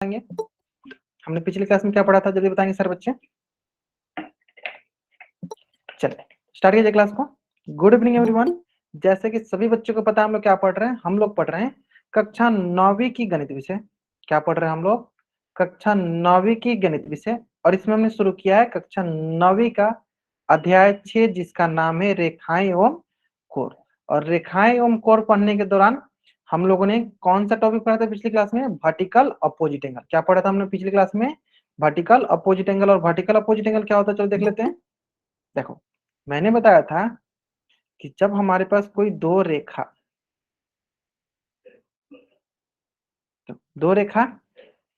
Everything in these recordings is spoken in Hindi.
हमने पिछली क्लास में क्या पढ़ा था, जल्दी बताएंगे सर बच्चे। चलिए स्टार्ट कीजिए क्लास को। Good evening everyone. जैसे कि सभी बच्चों को पता है हम लोग क्या पढ़ रहे हैं, हम लोग पढ़ रहे हैं कक्षा 9वीं की गणित विषय। क्या पढ़ रहे हैं हम लोग? कक्षा 9वीं की गणित विषय। और इसमें हमने शुरू किया है कक्षा 9वीं का अध्याय 6, जिसका नाम है रेखाएं एवं कोण। और रेखाएं एवं कोण पढ़ने के दौरान हम लोगों ने कौन सा टॉपिक पढ़ा था पिछली क्लास में? Vertical opposite angle. क्या पढ़ा था हमने पिछली क्लास में? Vertical opposite angle. और वर्टिकल अपोजिट एंगल क्या होता है, चलो देख लेते हैं। देखो, मैंने बताया था कि जब हमारे पास कोई दो रेखा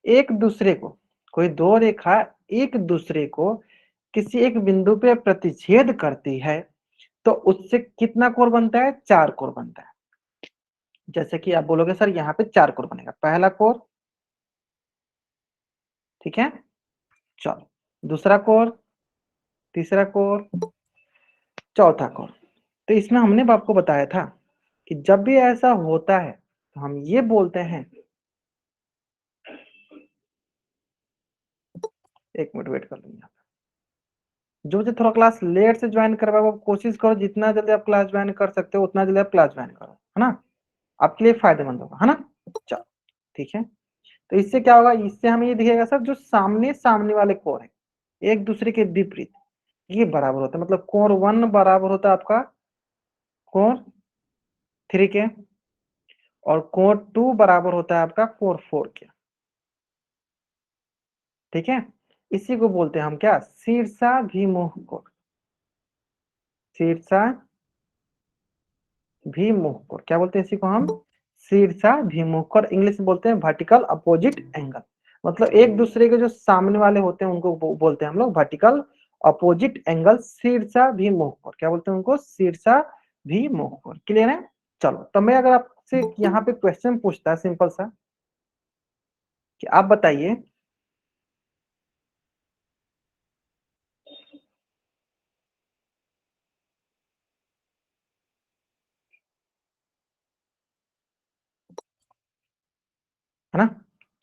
एक दूसरे को कोई दो रेखा एक दूसरे को किसी एक बिंदु पे प्रतिच्छेद करती है, तो उससे कितना कोण बनता है? 4 कोण बनता है। जैसे कि आप बोलोगे सर यहाँ पे 4 कोण बनेगा। पहला कोण, ठीक है, चलो, दूसरा कोण, तीसरा कोण, चौथा कोण। तो इसमें हमने आपको बताया था कि जब भी ऐसा होता है तो हम ये बोलते हैं, एक मिनट वेट कर लीजिए। जो मुझे थोड़ा क्लास लेट से ज्वाइन करवाए वो कोशिश करो जितना जल्दी आप क्लास ज्वाइन कर सकते हो उतना जल्दी आप क्लास ज्वाइन करो, है ना? आपके लिए फायदेमंद होगा, है ना? चलो ठीक है। तो इससे क्या होगा, इससे हमें ये दिखेगा सर जो सामने सामने वाले कोण है एक दूसरे के विपरीत, ये बराबर होता है। मतलब कोण 1 बराबर होता है आपका कोण 3 के, और कोण 2 बराबर होता है आपका कोण 4 के। ठीक है, इसी को बोलते हैं हम क्या? शीर्षाभिमुख कोण। शीर्षाभिमुख कोण क्या बोलते हैं इसी को हम? शीर्षाभिमुख कोण। इंग्लिश में बोलते हैं वर्टिकल अपोजिट एंगल। मतलब एक दूसरे के जो सामने वाले होते हैं उनको बोलते हैं हम लोग वर्टिकल अपोजिट एंगल, शीर्षाभिमुख कोण। क्या बोलते हैं उनको? शीर्षाभिमुख कोण। क्लियर है? चलो, तो मैं अगर आपसे यहाँ पे क्वेश्चन पूछता है सिंपल सा, कि आप बताइए, है ना?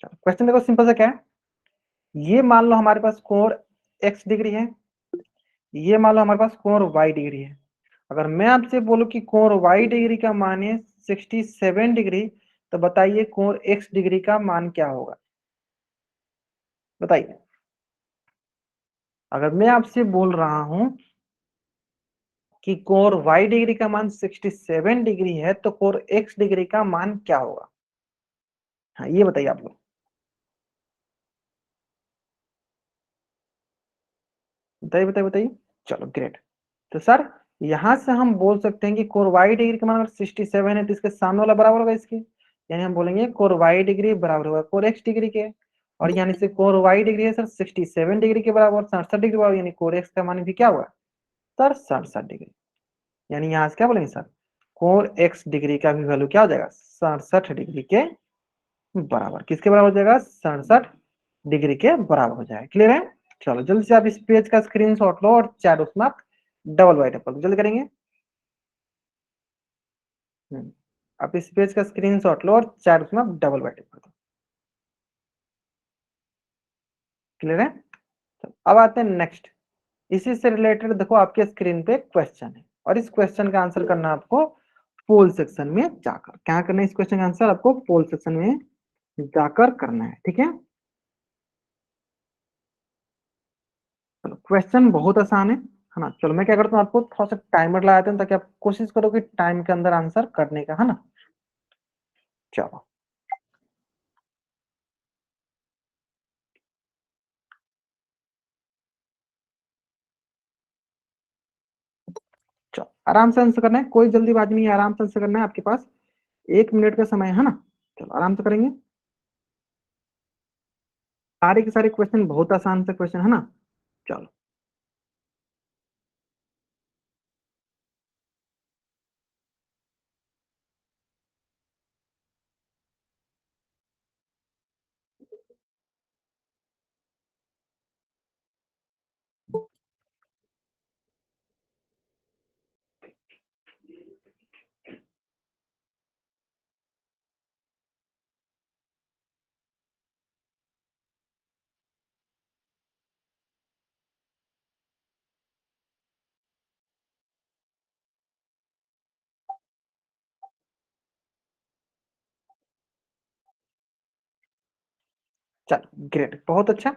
क्वेश्चन देखो सिंपल सा क्या है। ये मान लो हमारे पास कोण x डिग्री है, ये मान लो हमारे पास कोण y डिग्री है। अगर मैं आपसे बोलूं कि कोण y डिग्री का मान है 67 डिग्री, तो बताइए कोण x डिग्री का मान क्या होगा? बताइए। अगर मैं आपसे बोल रहा हूं कि कोण y डिग्री का मान 67 डिग्री है, तो कोण x डिग्री का मान क्या होगा? हाँ, ये बताइए आप लोग। बताइए बताइए बताइए। चलो ग्रेट। तो सर यहां से हम बोल सकते हैं कि कोण y डिग्री का मान अगर 67 है तो इसके सामने वाला बराबर होगा इसके, यानी हम बोलेंगे कोण y डिग्री बराबर होगा कोण x डिग्री के। और यानी से कोण y डिग्री है सर 67 डिग्री के बराबर, 67 डिग्री बराबर, यानी कोण x का मान भी क्या होगा सर? 67 डिग्री। यानी यहाँ से क्या बोलेंगे सर? कोण x डिग्री का भी वैल्यू क्या हो जाएगा? 67 डिग्री के बराबर। किसके बराबर हो जाएगा? 67 डिग्री के बराबर हो जाएगा। क्लियर है? चलो जल्दी से आप इस पेज का स्क्रीनशॉट लो और चैट उसमें आप डबल वाइट कर दो, जल्दी करेंगे। आप इस पेज का स्क्रीनशॉट लो और चैट उसमें आप डबल वाइट कर दो। क्लियर है? तो अब आते हैं नेक्स्ट। इसी से रिलेटेड देखो आपके स्क्रीन पे क्वेश्चन है, और इस क्वेश्चन का आंसर करना आपको पोल सेक्शन में जाकर। क्या करना है? इस क्वेश्चन का आंसर आपको पोल सेक्शन में जाकर करना है। ठीक है, चलो क्वेश्चन बहुत आसान है ना? चलो मैं क्या करता हूँ, आपको थोड़ा सा टाइमर लगा देता हूँ ताकि आप कोशिश करो कि टाइम के अंदर आंसर करने का, है ना? चलो चलो आराम से आंसर करना है, कोई जल्दीबाजी नहीं है, आराम से आंसर करना है। आपके पास 1 मिनट का समय है ना? चलो आराम से करेंगे। सारे के सारे क्वेश्चन बहुत आसान से क्वेश्चन है ना? चलो चलो ग्रेट, बहुत अच्छा,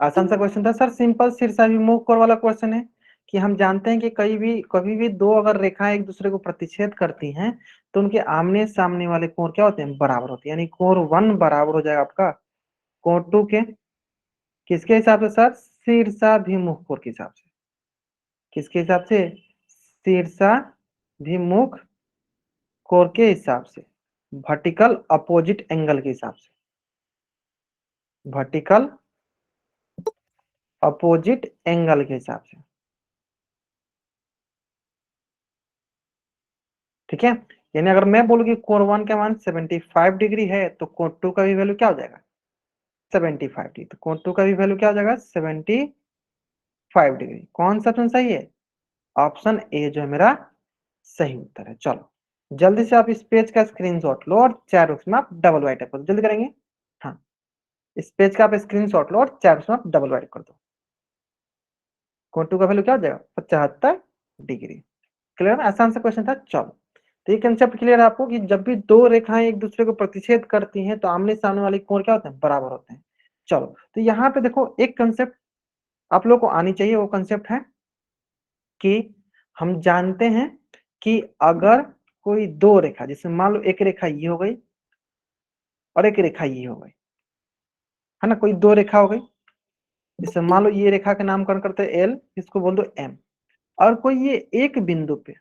आसान सा क्वेश्चन था सर, सिंपल शीर्षाभिमुख कोण वाला क्वेश्चन है कि हम जानते हैं कि कभी भी दो अगर रेखाएं एक दूसरे को प्रतिच्छेद करती हैं तो उनके आमने सामने वाले कोण क्या होते हैं, बराबर होते हैं, यानी कोण 1 बराबर हो जाएगा आपका कोण 2 के, किसके हिसाब से सर, शीर्षाभिमुख कोण के हिसाब से, किसके हिसाब से, शीर्षाभिमुख कोण के हिसाब से, वर्टिकल अपोजिट एंगल के हिसाब से, वर्टिकल अपोजिट एंगल के हिसाब से, ठीक है। यानी अगर मैं बोलूँ कि कोण 1 का मान 75 डिग्री है तो कोण 2 का भी वैल्यू क्या हो जाएगा, 75 डिग्री, तो कोण 2 का भी वैल्यू क्या हो जाएगा, 75 डिग्री। कौन सा ऑप्शन सही है, ऑप्शन ए जो है मेरा सही उत्तर है। चलो जल्दी से आप इस पेज का स्क्रीनशॉट लो और चैट बॉक्स में आप डबल राइट कर दो, जल्दी करेंगे। हाँ, इस पेज का आप स्क्रीनशॉट लो और चैट बॉक्स में आप डबल राइट कर दो। कोण 2 का वैल्यू क्या हो जाएगा, 75 डिग्री। क्लियर, आसान सा क्वेश्चन था। चलो तो ये कंसेप्ट क्लियर है आपको कि जब भी दो रेखाएं एक दूसरे को प्रतिच्छेद करती हैं तो आमने सामने वाले कोण क्या होते हैं, बराबर होते हैं। चलो तो यहाँ पे देखो एक कंसेप्ट आप लोग को आनी चाहिए, वो कंसेप्ट है कि हम जानते हैं कि अगर कोई दो रेखा, जैसे मान लो एक रेखा ये हो गई और एक रेखा ये हो गई, है ना, कोई दो रेखा हो गई, जैसे मान लो ये रेखा का नामकरण करते हैं एल, इसको बोल दो एम, और कोई ये एक बिंदु पे,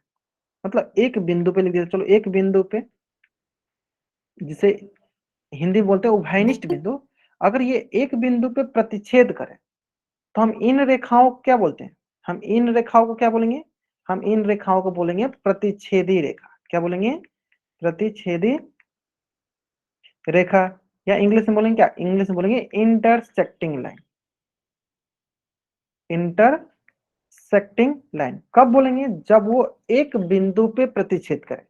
मतलब एक बिंदु पे लिख दिया, चलो एक बिंदु पे, जिसे हिंदी बोलते हैं उभयनिष्ठ बिंदु, अगर ये एक बिंदु पे प्रतिच्छेद करे तो हम इन रेखाओं को क्या बोलते हैं, हम इन रेखाओं को क्या बोलेंगे, हम इन रेखाओं को बोलेंगे प्रतिच्छेदी रेखा। क्या बोलेंगे, प्रतिच्छेदी रेखा, या इंग्लिश में बोलेंगे क्या, इंग्लिश में बोलेंगे इंटरसेक्टिंग लाइन, इंटरसेक्टिंग लाइन। कब बोलेंगे, जब वो एक बिंदु पे प्रतिच्छेद करे,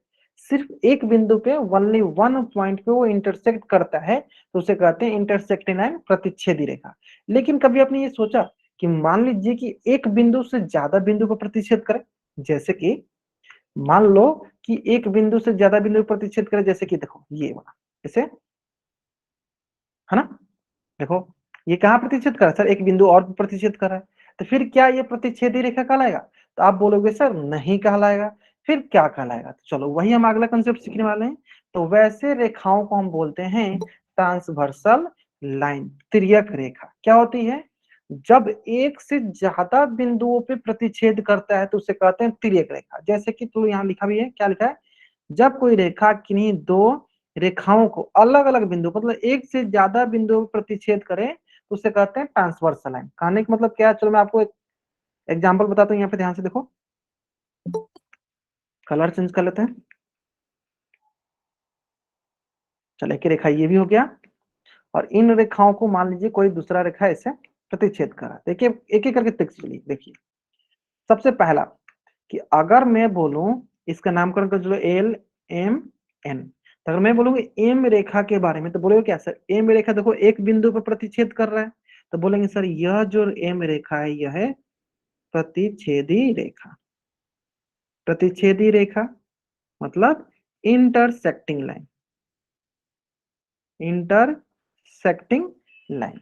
सिर्फ एक बिंदु पे, ओनली वन पॉइंट पे वो इंटरसेक्ट करता है तो उसे कहते हैं इंटरसेक्टिंग लाइन, प्रतिच्छेदी रेखा। लेकिन कभी आपने ये सोचा कि मान लीजिए कि एक बिंदु से ज्यादा बिंदु पर प्रतिच्छेद करे, जैसे कि मान लो कि एक बिंदु से ज्यादा बिंदु पर प्रतिच्छेद करे, जैसे कि देखो ये वाला, जैसे, है ना, देखो ये कहाँ प्रतिच्छेद कर रहा है सर, एक बिंदु और प्रतिच्छेद कर रहा है, तो फिर क्या ये प्रतिच्छेदी रेखा कहलाएगा, तो आप बोलोगे सर नहीं कहलाएगा, फिर क्या कहलाएगा, तो चलो वही हम अगला कंसेप्ट सीखने वाले हैं। तो वैसे रेखाओं को हम बोलते हैं ट्रांसवर्सल लाइन, तिर्यक रेखा। क्या होती है, जब एक से ज्यादा बिंदुओं पे प्रतिच्छेद करता है तो उसे कहते हैं तिर्यक रेखा। जैसे कि तो यहाँ लिखा भी है, क्या लिखा है, जब कोई रेखा किन्हीं दो रेखाओं को अलग अलग बिंदु, मतलब एक से ज्यादा बिंदुओं पर प्रतिच्छेद करे तो उसे कहते हैं ट्रांसवर्सल लाइन। कहने का मतलब क्या है, चलो मैं आपको एक एग्जांपल बताता हूँ, यहाँ पे ध्यान से देखो, कलर चेंज कर लेते हैं। चलो एक रेखा ये भी हो गया, और इन रेखाओं को मान लीजिए कोई दूसरा रेखा ऐसे प्रतिच्छेद करा, देखिए एक एक करके चलिए। देखिए सबसे पहला कि अगर मैं बोलूं, इसका नामकरण कर चलो एल एम एन, तो अगर मैं बोलूंगा एम रेखा के बारे में तो बोलोगे क्या सर, एम रेखा देखो एक बिंदु पर प्रतिच्छेद कर रहा है, तो बोलेंगे सर यह जो एम रेखा है यह है प्रतिच्छेदी रेखा। प्रतिच्छेदी रेखा मतलब इंटरसेक्टिंग लाइन, इंटरसेक्टिंग लाइन।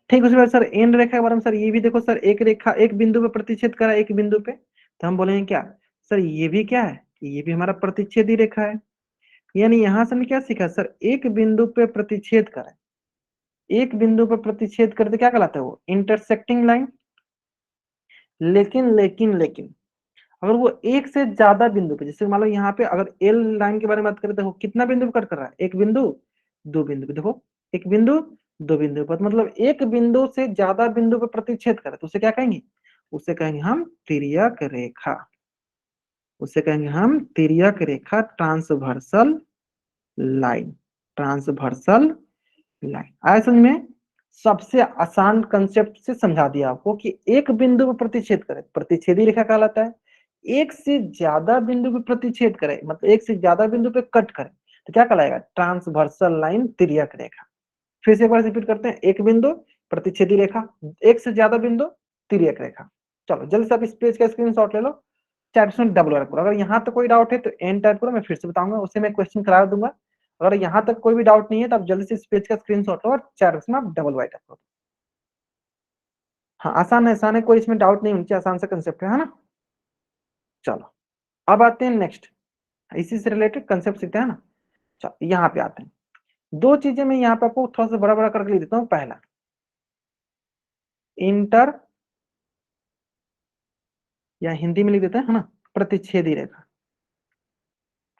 ठीक, उसी बात सर एन रेखा के बारे में, सर ये भी देखो सर, एक रेखा एक बिंदु पे प्रतिच्छेद करा, एक बिंदु पे, तो हम बोलेंगे क्या सर, ये भी क्या है, ये भी हमारा प्रतिच्छेदी रेखा है। यानी यहां से हमने क्या सीखा सर, एक बिंदु पे प्रतिच्छेद करें, एक बिंदु पर प्रतिच्छेद करते क्या कहलाता है, वो इंटरसेक्टिंग लाइन। लेकिन अगर वो एक से ज्यादा बिंदु पे, जैसे मान लो यहाँ पे अगर एल लाइन के बारे में बात करें, देखो कितना बिंदु पर कट कर रहा है, एक बिंदु दो बिंदु पे, देखो एक बिंदु दो बिंदु पर, मतलब एक बिंदु से ज्यादा बिंदु पर प्रतिच्छेद करे तो उसे क्या कहेंगे, उसे कहेंगे हम तिर्यक रेखा, उसे कहेंगे हम तिर्यक रेखा, ट्रांसवर्सल लाइन, ट्रांसवर्सल लाइन। आया समझ में, सबसे आसान कंसेप्ट से समझा दिया आपको कि एक बिंदु पर प्रतिच्छेद करे प्रतिच्छेदी रेखा कहलाता है, एक से ज्यादा बिंदु पे प्रतिच्छेद करे मतलब एक से ज्यादा बिंदु पे कट करे तो क्या कहलाएगा, ट्रांसवर्सल लाइन, तिर्यक रेखा। फिर से एक बार रिपीट करते हैं, एक बिंदु प्रतिच्छेदी रेखा, एक से ज्यादा बिंदु तिर्यक रेखा। चलो जल्दी से आप इस पेज का स्क्रीनशॉट ले लो, चैट में डबल करो, अगर यहाँ पे कोई डाउट है तो एंड टाइप करो, मैं फिर से बताऊंगा, उसे मैं क्वेश्चन करा दूंगा, अगर यहाँ तक कोई भी डाउट नहीं है तो आप जल्दी से इस पेज का स्क्रीनशॉट लो और चैट बॉक्स में आप डबल वाइट करो। हाँ आसान है, कोई इसमें डाउट नहीं होनी चाहिए, आसान सा कंसेप्ट है ना। चलो अब आते हैं नेक्स्ट, इसी से रिलेटेड कंसेप्ट सीखते हैं ना। चलो यहाँ पे आते हैं, दो चीजें मैं यहाँ पे आपको थोड़ा सा बड़ा बड़ा करके लिख देता हूँ। पहला इंटर, या हिंदी में लिख देते हैं है ना, प्रतिच्छेदी रेखा।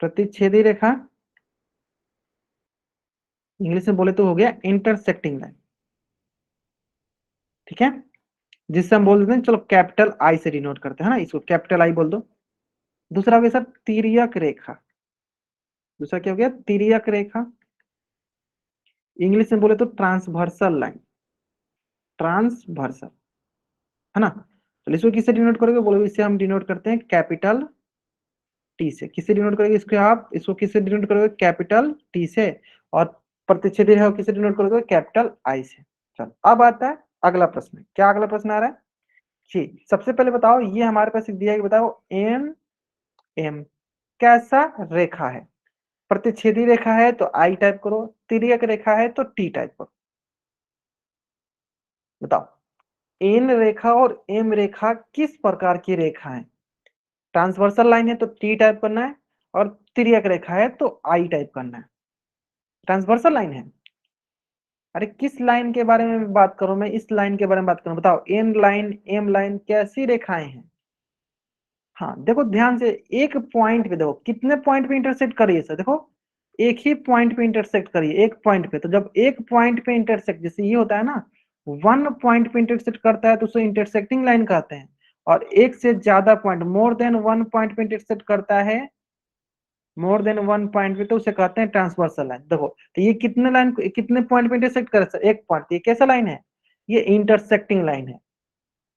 प्रतिच्छेदी रेखा इंग्लिश में बोले तो हो गया इंटरसेक्टिंग लाइन, ठीक है, जिससे हम बोल देते हैं, चलो कैपिटल आई से डिनोट करते हैं ना, इसको कैपिटल आई बोल दो। दूसरा हो गया सर तिर्यक रेखा, दूसरा क्या हो गया, तिर्यक रेखा। इंग्लिश में बोले तो ट्रांसवर्सल लाइन, ट्रांसवर्सल, है ना। तो इसको किससे डिनोट करोगे, बोलो इसे हम डिनोट करते हैं कैपिटल टी से। किससे डिनोट करोगे इसको, आप इसको किससे डिनोट करोगे, कैपिटल टी से। और प्रतिच्छेदी है किससे डिनोट करोगे, कैपिटल आई से। चलो अब आता है अगला प्रश्न, क्या अगला प्रश्न आ रहा है जी। सबसे पहले बताओ, ये हमारे पास दिया है, बताओ एन एम कैसा रेखा है। प्रतिच्छेदी रेखा है तो आई टाइप करो, तिर्यक रेखा है तो टी टाइप करो। बताओ एन रेखा और एम रेखा किस प्रकार की रेखा है। ट्रांसवर्सल लाइन है तो टी टाइप करना है, और तिर्यक रेखा है तो आई टाइप करना है। ट्रांसवर्सल लाइन है, अरे किस लाइन के बारे में बात करूं मैं, इस लाइन के बारे में बात करूं। बताओ एन लाइन एम लाइन कैसी रेखाएं हैं। हाँ देखो ध्यान से, एक पॉइंट पे देखो, कितने पॉइंट पे इंटरसेक्ट करिए सर, देखो एक ही पॉइंट पे इंटरसेक्ट करिए, एक पॉइंट पे। तो जब एक पॉइंट पे इंटरसेक्ट, जैसे ये होता है ना, वन पॉइंट पे इंटरसेक्ट करता है तो उसे इंटरसेक्टिंग लाइन कहते हैं। और एक से ज्यादा point, more than one point पे इंटरसेक्ट करता है, मोर देन वन पॉइंट पे, तो उसे कहते हैं ट्रांसवर्सल लाइन। देखो तो ये कितने लाइन, कितने पॉइंट पे इंटरसेक्ट करे सर, एक पॉइंट। ये कैसा लाइन है, ये इंटरसेक्टिंग लाइन है।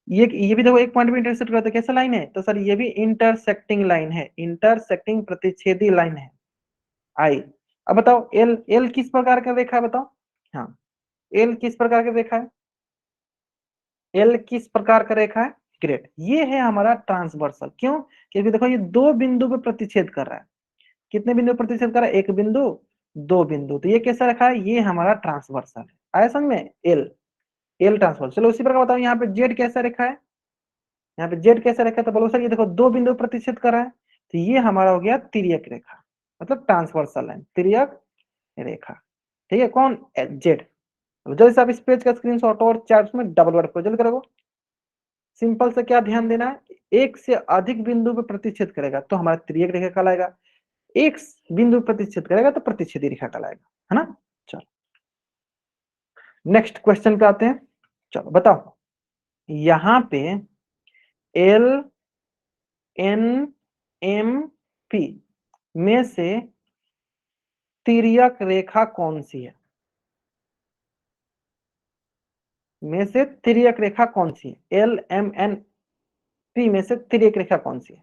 ये भी देखो एक पॉइंट पे इंटरसेक्ट करता है, कैसा लाइन है, तो सर ये भी इंटरसेक्टिंग लाइन है, इंटरसेक्टिंग प्रतिच्छेदी लाइन है, आई। अब बताओ एल, एल किस प्रकार का रेखा है बताओ। हाँ एल किस प्रकार का रेखा है, एल किस प्रकार का रेखा है, ग्रेट, ये है हमारा ट्रांसवर्सल। क्यों, क्योंकि देखो ये दो बिंदु पे प्रतिच्छेद कर रहा है। कितने बिंदु पर प्रतिच्छेद कर रहा है, एक बिंदु, दो बिंदु, तो ये कैसा रखा है, ये हमारा ट्रांसवर्सल है। आया समझ में, एल, एल ट्रांसवर्सल। चलो उसी प्रकार बताओ यहाँ पे जेड कैसा रेखा है, यहाँ पे जेड कैसा रेखा है, तो बोलो सर ये देखो दो बिंदु प्रतिच्छेद कर रहा है, तो ये हमारा हो गया तिर्यक रेखा, मतलब ट्रांसवर्सल लाइन, तिर्यक रेखा। ठीक है, कौन, जेड। जल्दी से आप इस पेज का स्क्रीनशॉट और चैट में डबल वर्ड को जल्दी करो। सिंपल से क्या ध्यान देना है, एक से अधिक बिंदु पे प्रतिच्छेद करेगा तो हमारा तिर्यक रेखा कहलाएगा, एक बिंदु प्रतिच्छेद करेगा तो प्रतिच्छेदी रेखा कहलाएगा, है ना। चलो नेक्स्ट क्वेश्चन पे आते हैं। चलो बताओ यहाँ पे एल एन एम पी में से तिर्यक रेखा कौन सी है, में से तिर्यक रेखा कौन सी है, एल एम एन पी में से तिर्यक रेखा कौन सी है।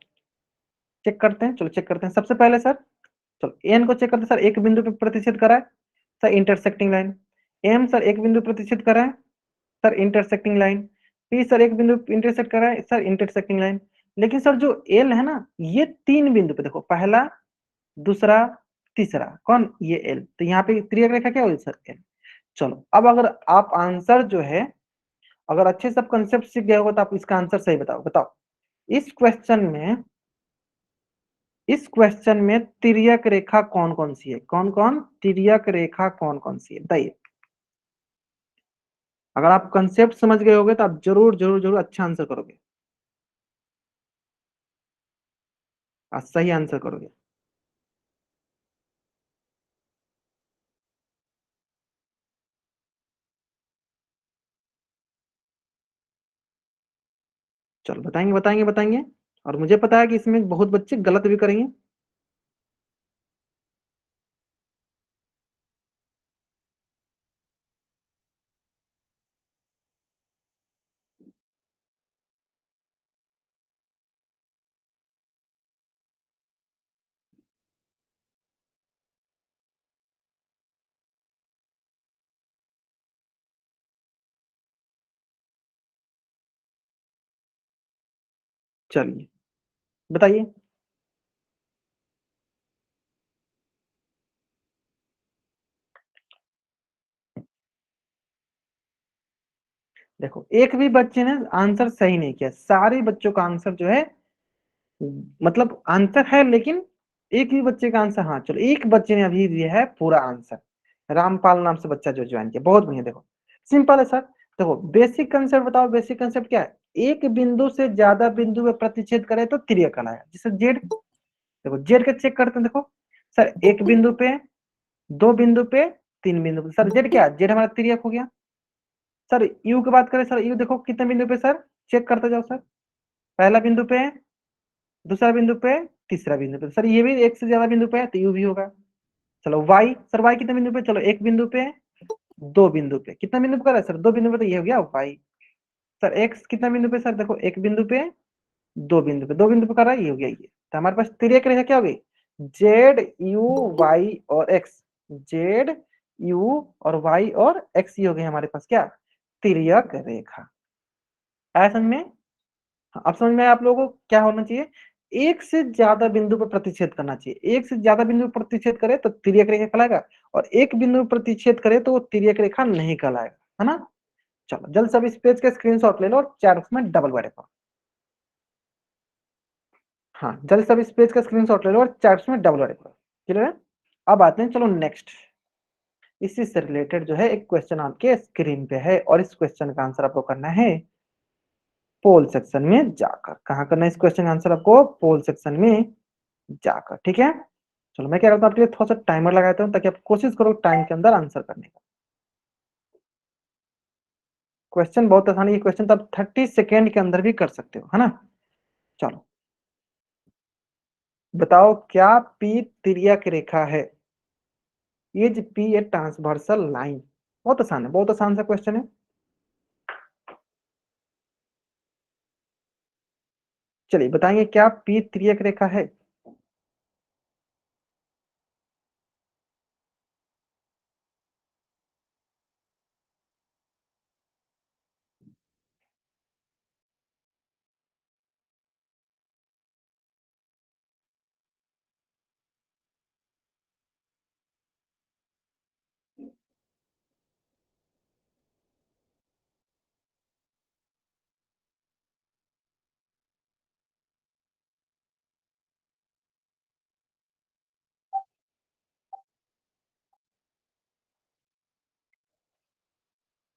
चेक करते हैं, चलो चेक करते हैं सबसे पहले सर। चलो एन को चेक करते हैं सर, एक बिंदु पे प्रतिच्छेद करा है sir, intersecting line. M sir एक बिंदु प्रतिच्छेद करा है sir, intersecting line. P sir एक बिंदु इंटरसेक्ट करा है सर, इंटरसेक्टिंग लाइन। लेकिन सर जो एल है ना, ये तीन बिंदु पे देखो, पहला, दूसरा, तीसरा, कौन, ये एल, तो यहाँ पे त्रियक रेखा क्या होगी सर, एल। चलो अब अगर आप आंसर जो है, अगर अच्छे से कंसेप्ट सीख गए हो तो आप इसका आंसर सही बताओ। बताओ इस क्वेश्चन में, इस क्वेश्चन में तिर्यक रेखा कौन कौन सी है, कौन कौन तिर्यक रेखा कौन कौन सी है बताइए। अगर आप कंसेप्ट समझ गए होगे तो आप जरूर जरूर जरूर अच्छा आंसर करोगे, सही आंसर करोगे। चलो बताएंगे बताएंगे बताएंगे, और मुझे पता है कि इसमें बहुत बच्चे गलत भी करेंगे। चलिए बताइए। देखो एक भी बच्चे ने आंसर सही नहीं किया, सारे बच्चों का आंसर जो है, मतलब आंसर है, लेकिन एक भी बच्चे का आंसर, हाँ चलो एक बच्चे ने अभी दिया है पूरा आंसर, रामपाल नाम से बच्चा जो ज्वाइन किया, बहुत बढ़िया। देखो सिंपल है सर। देखो बेसिक कंसेप्ट बताओ, बेसिक कंसेप्ट क्या है? एक बिंदु से ज्यादा बिंदु में प्रतिच्छेद करे तो तिर्यक कहलाएगा, जैसे जेड। देखो जेड का चेक करते हैं, देखो सर एक बिंदु पे, दो बिंदु पे, तीन बिंदु पे, सर जेड क्या है? जेड हमारा तिर्यक हो गया। सर यू की बात करें, सर यू देखो कितने बिंदु पे, सर चेक करते जाओ सर, पहला बिंदु पे, दूसरा बिंदु पे, तीसरा बिंदु पे, सर ये भी एक से ज्यादा बिंदु पे है तो यू भी होगा। चलो वाई, सर वाई कितने बिंदु पे? चलो एक बिंदु पे, दो बिंदु पे, कितना बिंदु पे कर रहा है सर? दो बिंदु पे, तो ये हो गया वाई। सर एक्स कितना बिंदु पे? सर देखो एक बिंदु पे, दो बिंदु पे, दो बिंदु पे कर रहा है, ये हो गया ये। तो हमारे पास तिर्यक रेखा क्या हो गई? जेड यू वाई और एक्स, जेड यू और वाई और एक्स, ये हो गई हमारे पास क्या? तिर्यक रेखा। आया समझ में? हाँ, अब समझ में आया आप लोगों को क्या होना चाहिए? एक से ज्यादा बिंदु पर प्रतिच्छेद करना चाहिए, एक से ज्यादा बिंदु पर प्रतिच्छेद करे तो तिर्यक रेखा कहलाएगा, और एक बिंदु पर प्रतिच्छेद करे तो वो तिर्यक रेखा नहीं कहलाएगा, है ना? चलो जल्द से अब इस पेज का स्क्रीनशॉट ले लो और चैट बॉक्स में डबल बॉक्स करो। हाँ जल्द से अब इस पेज का स्क्रीनशॉट ले लो और चैट बॉक्स में डबल बॉक्स करो। क्लियर है? अब आते हैं, चलो नेक्स्ट। इसी से रिलेटेड जो है एक क्वेश्चन आपके स्क्रीन पे है, और इस क्वेश्चन का आंसर आपको करना है पोल सेक्शन में जाकर। कहाँ करना है इस क्वेश्चन का आंसर आपको? पोल सेक्शन में जाकर, ठीक है? चलो मैं क्या करता हूँ, आपके लिए थोड़ा सा टाइमर लगाता हूँ ताकि आप कोशिश करो टाइम के अंदर आंसर करने का। क्वेश्चन बहुत आसान है, ये क्वेश्चन तो आप 30 सेकेंड के अंदर भी कर सकते हो, है ना? चलो बताओ, क्या पी तिर्यक रेखा है? Is P a transversal line? बहुत आसान है, बहुत आसान सा क्वेश्चन है। चलिए बताएंगे, क्या पी तिर्यक रेखा है?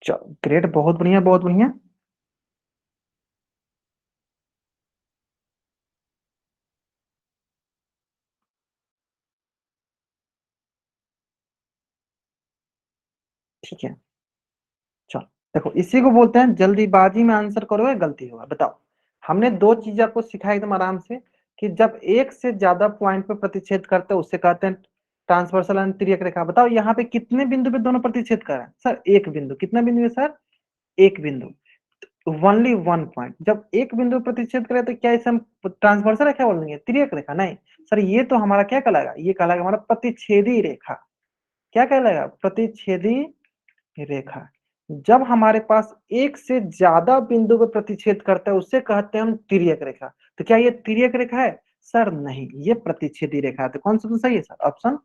चलो ग्रेट, बहुत बढ़िया बहुत बढ़िया। ठीक है, चलो देखो इसी को बोलते हैं जल्दीबाजी में आंसर करो या गलती होगा। बताओ, हमने दो चीज आपको सिखाई एकदम आराम से, कि जब एक से ज्यादा पॉइंट पे प्रतिच्छेद करते हैं उससे कहते हैं ट्रांसवर्सल एंड तिर्यक रेखा। बताओ यहाँ पे कितने बिंदु पे दोनों प्रतिच्छेद कर रहे हैं? सर एक बिंदु। कितना बिंदु है सर? एक बिंदु। Only one point. जब एक बिंदु पे प्रतिच्छेद करे तो क्या इसे हम ट्रांसवर्सल रेखा बोलेंगे, तिर्यक रेखा? नहीं सर, ये तो हमारा क्या कहलाएगा? ये कहलाएगा हमारा प्रतिच्छेदी रेखा। क्या कहलाएगा? प्रतिच्छेदी रेखा। जब हमारे पास एक से ज्यादा बिंदु पर प्रतिच्छेद करता है उससे कहते हैं हम तिर्यक रेखा। तो क्या ये तिर्यक रेखा है? सर नहीं, ये प्रतिच्छेदी रेखा है। तो कौन सा तो सही है सर? ऑप्शन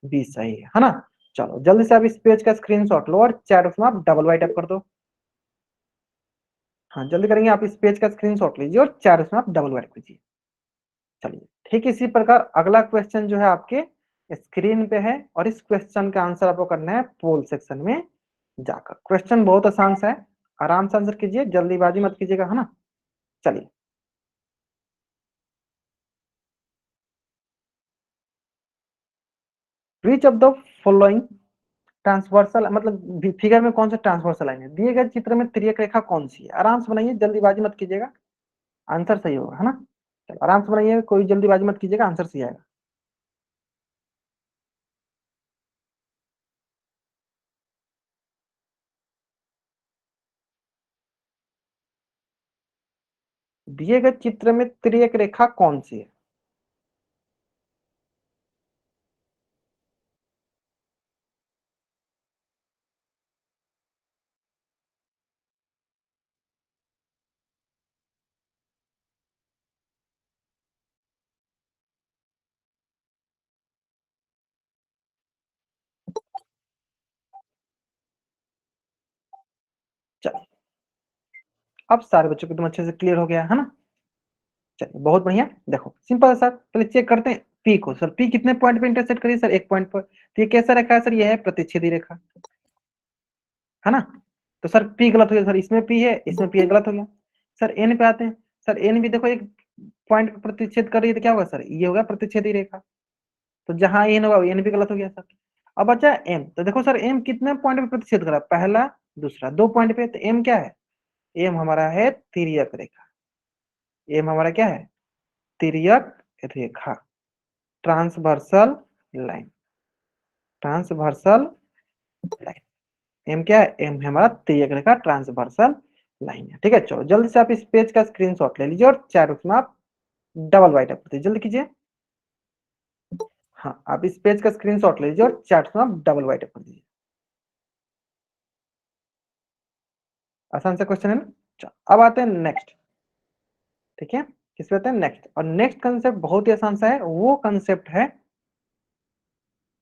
बी सही है ना? चलो जल्दी से आप इस पेज का स्क्रीनशॉट लो और चैट बॉक्स में आप डबल वाइट टाइप कर दो। हाँ जल्दी करेंगे, आप इस पेज का स्क्रीनशॉट लीजिए और चैट बॉक्स में आप डबल वाइट कीजिए। चलिए ठीक इसी प्रकार अगला क्वेश्चन जो है आपके स्क्रीन पे है, और इस क्वेश्चन का आंसर आपको करना है पोल सेक्शन में जाकर। क्वेश्चन बहुत आसान सा है, आराम से आंसर कीजिए, जल्दीबाजी मत कीजिएगा, है ना? चलिए, which of the following transversal, मतलब फिगर में कौन सा ट्रांसवर्सल लाइन है? दिए गए चित्र में तिर्यक रेखा कौन सी है? आराम से बनाइए, जल्दीबाजी मत कीजिएगा, आंसर सही होगा, है ना? चलो आराम से बनाइए, कोई जल्दीबाजी मत कीजिएगा, आंसर सही आएगा। दिए गए चित्र में तिर्यक रेखा कौन सी है? चलिए अब सारे बच्चों को एकदम अच्छे से क्लियर हो गया है ना। चलिए बहुत बढ़िया, देखो सिंपल है सर, पहले चेक करते हैं पी को। सर पी कितने पॉइंट पे इंटरसेक्ट करिए सर, 1 पॉइंट पर। तो ये कैसा रेखा है सर, ये है प्रतिच्छेदी रेखा, है ना। तो सर पी गलत हो गया सर, इसमें पी है इसमें पी है, गलत हो गया। सर एन पे आते हैं, सर एन भी देखो एक पॉइंट पे प्रतिच्छेद कर रही है, तो क्या होगा सर, ये होगा प्रतिच्छेदी रेखा। तो जहां एन होगा एन भी गलत हो गया सर। अब बचा एम, तो देखो सर एम कितने पॉइंट पे प्रतिच्छेद करा, पहला दूसरा 2 पॉइंट पे। तो एम क्या है, एम हमारा है तिर्यक रेखा। एम हमारा क्या है, तिर्यक रेखा, transversal line, transversal line. M क्या है, एम हमारा तिर्यक रेखा ट्रांसवर्सल लाइन है। ठीक है, चलो जल्दी से आप इस पेज का स्क्रीनशॉट ले लीजिए और चैट बॉक्स में आप डबल वाइट अप करते जल्दी कीजिए। हाँ, आप इस पेज का स्क्रीनशॉट ले लीजिए और चैट में आप डबल वाइट अप कर दीजिए। आसान सा क्वेश्चन है ना। चलो अब आते हैं नेक्स्ट। ठीक है, किस पे आते हैं नेक्स्ट। और नेक्स्ट कंसेप्ट बहुत ही आसान सा है, वो कंसेप्ट है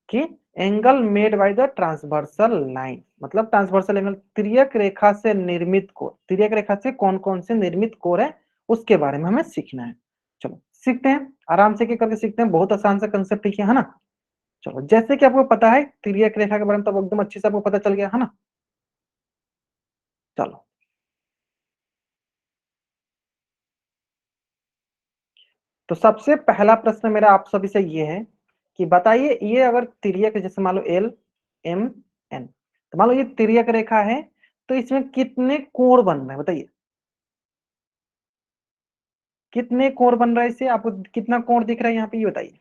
कि angle made by the transversal line, मतलब ट्रांसवर्सल एंगल, तिर्यक रेखा से निर्मित कोण, तिर्यक रेखा से कौन कौन से निर्मित कोण है उसके बारे में हमें सीखना है। चलो सीखते हैं, आराम से करके सीखते हैं, बहुत आसान सा कंसेप्ट है ना। चलो जैसे कि आपको पता है तिर्यक रेखा के बारे में, तो एकदम अच्छे से आपको पता चल गया है ना। चलो तो सबसे पहला प्रश्न मेरा आप सभी से ये है कि बताइए, ये अगर तिर्यक, जैसे मान लो एल एम एन, तो मान लो ये तिर्यक रेखा है, तो इसमें कितने कोण बन रहे हैं बताइए, कितने कोण बन रहा है इससे, आपको कितना कोण दिख रहा है यहाँ पे ये बताइए।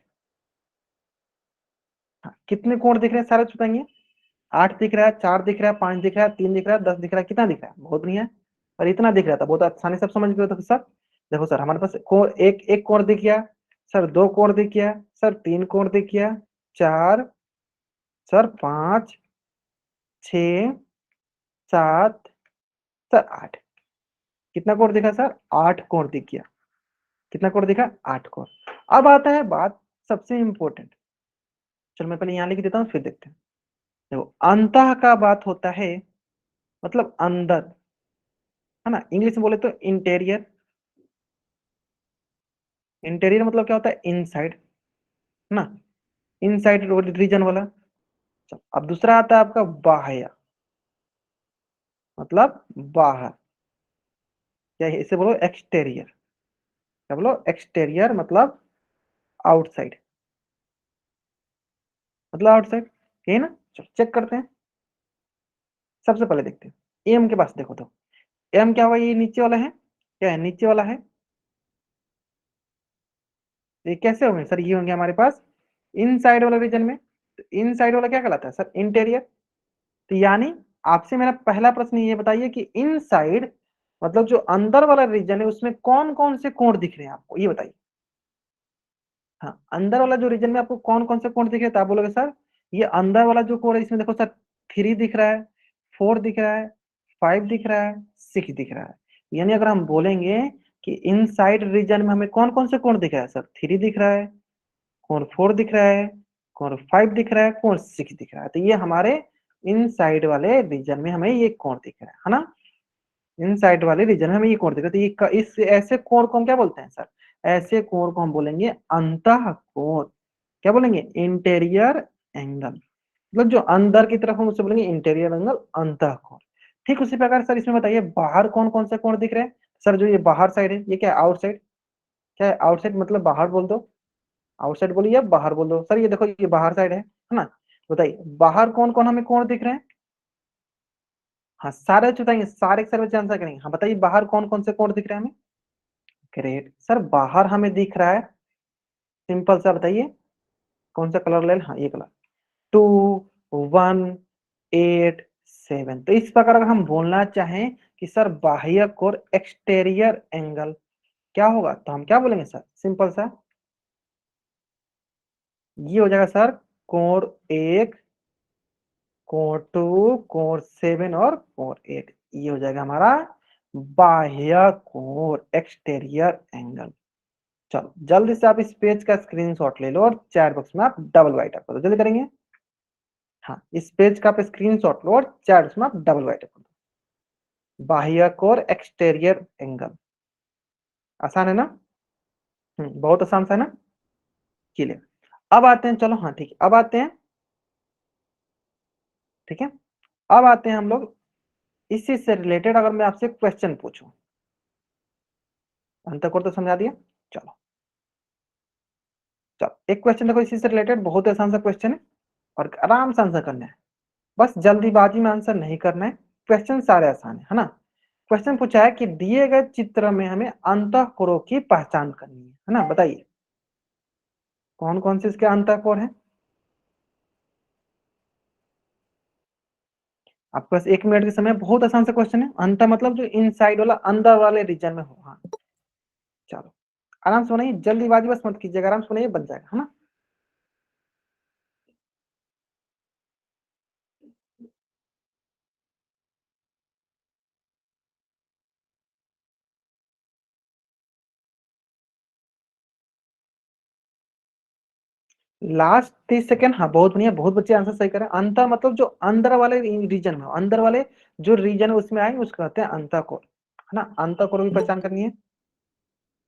हाँ, कितने कोण दिख रहे हैं सारे बताएंगे। 8 दिख रहा है, 4 दिख रहा है, 5 दिख रहा है, 3 दिख रहा है, 10 दिख रहा है, कितना दिख रहा है, बहुत बढ़िया। और इतना दिख रहा था, बहुत आसानी से आप समझ गए। तो सर देखो सर, हमारे पास कोण एक एक कोण दिख गया सर, 2 कोण दिख गया सर, 3 कोण दिख गया, 4 सर, 5 6 7 सर, 8। कितना कोण दिखा सर, 8 कोण दिख गया। कितना कोण दिखा, 8 कोण। अब आता है बात सबसे इंपॉर्टेंट, चलो मैं पहले यहाँ लिख देता हूँ फिर देखते हैं। देखो अंतः का बात होता है, मतलब अंदर, है ना। इंग्लिश में बोले तो इंटेरियर, इंटेरियर मतलब क्या होता है, इनसाइड, है ना, इनसाइड रीजन वाला। चलो, अब दूसरा आता है आपका बाह्य, मतलब बाहर, क्या है इसे बोलो एक्सटेरियर, क्या बोलो एक्सटेरियर, मतलब आउटसाइड, मतलब आउटसाइड, यही ना। चलो चेक करते हैं, सबसे पहले देखते हैं एम के पास। देखो तो एम क्या हुआ, ये नीचे वाला है, क्या है, नीचे वाला है। ये कैसे होंगे सर, ये होंगे हमारे पास इन साइड वाला रीजन में। तो इन साइड वाला क्या कहलाता है सर, इंटेरियर। तो यानी आपसे मेरा पहला प्रश्न ये बताइए कि इन साइड, मतलब जो अंदर वाला रीजन है, उसमें कौन कौन से कोण दिख रहे हैं आपको, ये बताइए। हाँ, अंदर वाला जो रीजन में आपको कौन कौन से कोण दिख रहे हैं, तो आप बोलोगे सर ये अंदर वाला जो कोण है, इसमें देखो सर 3 दिख रहा है, 4 दिख रहा है, 5 दिख रहा है, 6 दिख रहा है। यानी अगर हम बोलेंगे कि इन साइड रीजन में हमें कौन कौन से कोण दिख रहा है सर, 3 दिख रहा है, कोण 4 दिख रहा है, कोण 5 दिख रहा है, कोण 6 दिख रहा है। तो ये हमारे इन साइड वाले रीजन में हमें ये कोण दिख रहा है ना। इन साइड वाले रीजन में हमें ये कोण दिख रहा है, तो ये इस ऐसे कोण को हम क्या बोलते हैं सर, ऐसे कोण को हम बोलेंगे अंतः कोण। क्या बोलेंगे, इंटेरियर एंगल, मतलब जो अंदर की तरफ हम उसे बोलेंगे इंटेरियर एंगल, अंतः कोण। ठीक उसी प्रकार सर इसमें बताइए बाहर कौन कौन से कोण दिख रहे हैं। सर जो ये बाहर साइड है, ये क्या है, आउटसाइड। क्या है, आउटसाइड, मतलब बाहर बोल दो, आउटसाइड बोलिए, बाहर बोल दो सर। ये देखो ये बाहर साइड है ना। बताइए बाहर कौन कौन हमें कोण दिख रहे हैं। हाँ सारे बताएंगे, सारे के सारे बच्चे आंसर करेंगे। हाँ बताइए बाहर कौन कौन से कोण दिख रहे हैं हमें। ग्रेट सर, बाहर हमें दिख रहा है, सिंपल सा बताइए कौन सा कलर ले, हाँ ये कलर, 2 1 8 7। तो इस प्रकार अगर हम बोलना चाहें कि सर बाह्य कोण एक्सटेरियर एंगल क्या होगा, तो हम क्या बोलेंगे सर, सिंपल सा ये हो जाएगा सर, कोण 1, कोण 2, कोण 7 और कोण 8, ये हो जाएगा हमारा बाह्य कोण एक्सटेरियर एंगल। चलो जल्दी से आप इस पेज का स्क्रीनशॉट ले लो और चैट बॉक्स में आप डबल वाइट अप करो, जल्दी करेंगे। हाँ, इस पेज का आप स्क्रीनशॉट लो और चैट बॉक्स में आप डबल वाइट अप करो। बाह्य कोर एक्सटीरियर एंगल। आसान है ना? बहुत आसान सा है ना? क्लियर। अब आते हैं, चलो हाँ ठीक है, अब आते हैं, ठीक है, अब आते हैं हम लोग इसी से रिलेटेड, अगर मैं आपसे क्वेश्चन पूछूं, अंतःकोर तो समझा दिया। चलो चलो एक क्वेश्चन देखो इसी से रिलेटेड, बहुत आसान सा क्वेश्चन है और आराम से आंसर करना है, बस जल्दीबाजी में आंसर नहीं करना है। क्वेश्चन सारे आसान है ना? क्वेश्चन पूछा है कि दिए गए चित्र में हमें अंतःकोरों की पहचान करनी है ना? बताइए कौन कौन से इसके अंतःकोर है। आपके पास 1 मिनट के समय, बहुत आसान सा क्वेश्चन है। अंत मतलब जो इनसाइड वाला, अंदर वाले रीजन में हो। हाँ चलो आराम से बनाइए, जल्दीबाजी बस मत कीजिएगा, आराम से बनाइए, बन जाएगा है ना? लास्ट 30 सेकेंड, हाँ बहुत बढ़िया, बहुत बच्चे आंसर सही करें। अंत मतलब जो अंदर वाले रीजन में, अंदर वाले जो रीजन है उसमें आएंगे उसको कहते हैं अंतःकोर, है ना? अंतःकोर की पहचान करनी है,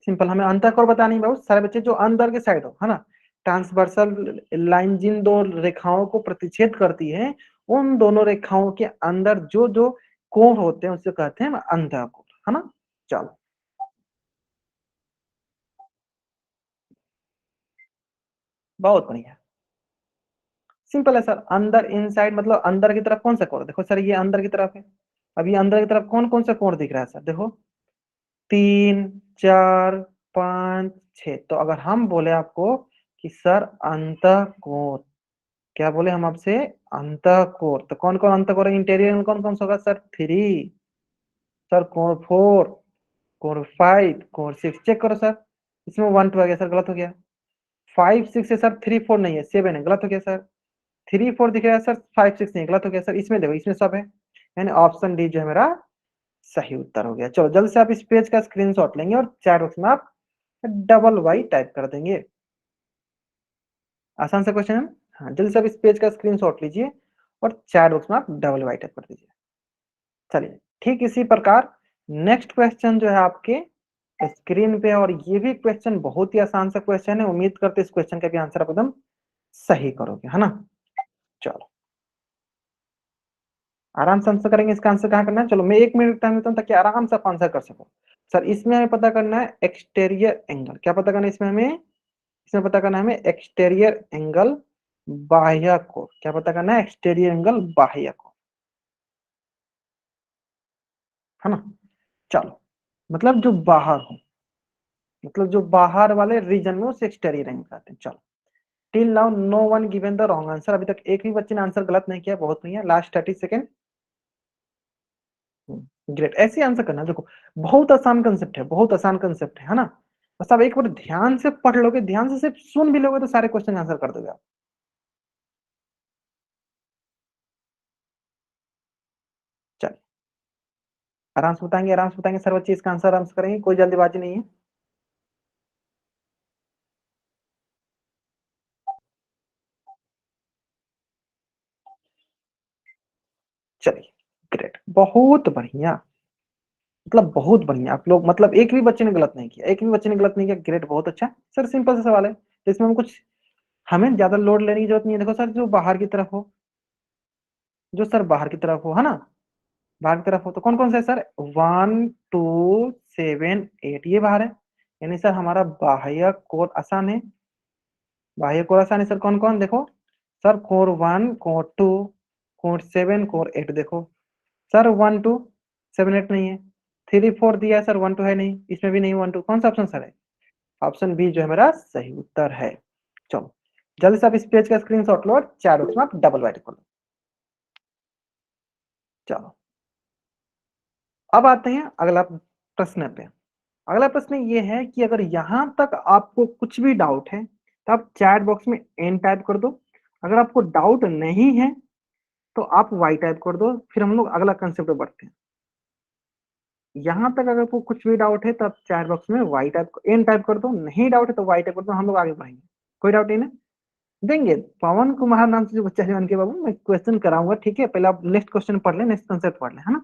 सिंपल। हमें अंतःकोर बतानी है बहुत सारे बच्चे, जो अंदर के साइड हो, है ना? ट्रांसवर्सल लाइन जिन दो रेखाओं को प्रतिच्छेद करती है, उन दोनों रेखाओं के अंदर जो जो कोण होते हैं उसे कहते हैं अंतःकोर, है ना? चलो बहुत बढ़िया, सिंपल है सर। अंदर इनसाइड मतलब अंदर की तरफ कौन सा कोण, देखो सर ये अंदर की तरफ है, अब ये अंदर की तरफ कौन कौन सा कोण दिख रहा है सर? देखो 3 4 5 6, तो अगर हम बोले आपको कि सर अंतःकोण, क्या बोले हम आपसे? अंतःकोण, तो कौन कौन अंतःकोण है? इंटीरियर में कौन कौन सा होगा सर? 3, सर कोण 4, कोण 5, कोण 6, चेक करो सर, इसमें 1 2 आ गया सर, गलत हो गया। 5 6 है सर, 3 4 नहीं है, 7 है, गलत हो गया सर। 3 4 दिख रहा है सर, 5 6 नहीं, गलत हो गया सर। इसमें देखो, इसमें सब है, यानी ऑप्शन डी जो है मेरा सही उत्तर हो गया। चलो जल्द से आप इस पेज का स्क्रीनशॉट लेंगे और चैट बॉक्स में आप डबल वाई टाइप कर देंगे। आसान सा क्वेश्चन है। हाँ जल्दी से आप इस पेज का स्क्रीनशॉट लीजिए और चैट बॉक्स में आप डबल वाई टाइप कर दीजिए। चलिए ठीक इसी प्रकार नेक्स्ट क्वेश्चन जो है आपके स्क्रीन पे, और ये भी क्वेश्चन बहुत ही आसान सा क्वेश्चन है, उम्मीद करते इस क्वेश्चन का भी आंसर आप एकदम सही करोगे, है ना? चलो आराम से आंसर करेंगे। इसका आंसर कहाँ करना है? चलो मैं 1 मिनट टाइम देता हूँ ताकि आराम से आप आंसर कर सको। सर इसमें हमें पता करना है एक्सटीरियर एंगल। क्या पता करना है इसमें हमें? इसमें पता करना है हमें एक्सटीरियर एंगल बाह्य कोण। क्या पता करना है? एक्सटीरियर एंगल बाह्य कोण, है ना? चलो मतलब जो बाहर हो, मतलब जो बाहर वाले रीजन में उसे एक्सटीरियर एंगल कहते हैं। चलो till now no one given the wrong answer, अभी तक एक भी बच्चे ने आंसर गलत नहीं किया, बहुत नहीं है। Last 30 second, great. ऐसे आंसर करना, देखो बहुत आसान कंसेप्ट है, बहुत आसान कंसेप्ट है ना? बस आप एक बार ध्यान से पढ़ लोगे, ध्यान से सिर्फ सुन भी लोगे तो सारे क्वेश्चन आंसर कर दोगे आप। चलिए आराम से बताएंगे, आराम से बताएंगे, सर बच्चे इसका आंसर आराम से करेंगे, कोई जल्दीबाजी नहीं है। चलिए ग्रेट, बहुत बढ़िया, मतलब बहुत बढ़िया। आप लोग मतलब एक भी बच्चे ने गलत नहीं किया, एक भी बच्चे ने गलत नहीं किया, ग्रेट, बहुत अच्छा। सर सिंपल सा सवाल है, तो इसमें हम कुछ, हमें ज्यादा लोड लेने की जरूरत नहीं है। देखो सर जो बाहर की तरफ हो, जो सर बाहर की तरफ हो, है ना? बाहर की तरफ हो तो कौन कौन सा है सर? 1 2 7 8, ये बाहर है, यानी सर हमारा बाह्य कोर आसान है। बाह्य कोर आसान है सर, कौन कौन देखो sir, core 1 core 2 core 7 core 8, देखो सर 1 2 7 8 नहीं है, 3 4 दिया है सर, 1 2 है नहीं, इसमें भी नहीं 1 2, कौन सा ऑप्शन सर है? ऑप्शन बी जो है मेरा सही उत्तर है। चलो जल्दी से आप इस पेज का स्क्रीनशॉट लो और चार उसमें आप डबल राइट कर लो। चलो अब आते हैं अगला प्रश्न पे। अगला प्रश्न ये है कि अगर यहां तक आपको कुछ भी डाउट है तो आप चैट बॉक्स में एन टाइप कर दो, अगर आपको डाउट नहीं है तो आप वाई टाइप कर दो, फिर हम लोग अगला कंसेप्ट पे बढ़ते हैं। यहां तक अगर आपको कुछ भी डाउट है तो आप चैट बॉक्स में वाई टाइप एन टाइप कर दो, नहीं डाउट है तो वाई टाइप कर दो, हम लोग आगे बढ़ेंगे। कोई डाउट नहीं ना? देंगे। पवन कुमार नाम से जो बच्चा है उनके बाबू, मैं क्वेश्चन कराऊंगा, ठीक है? पहले आप नेक्स्ट क्वेश्चन पढ़ ले, नेक्स्ट कंसेप्ट पढ़ ले, है ना?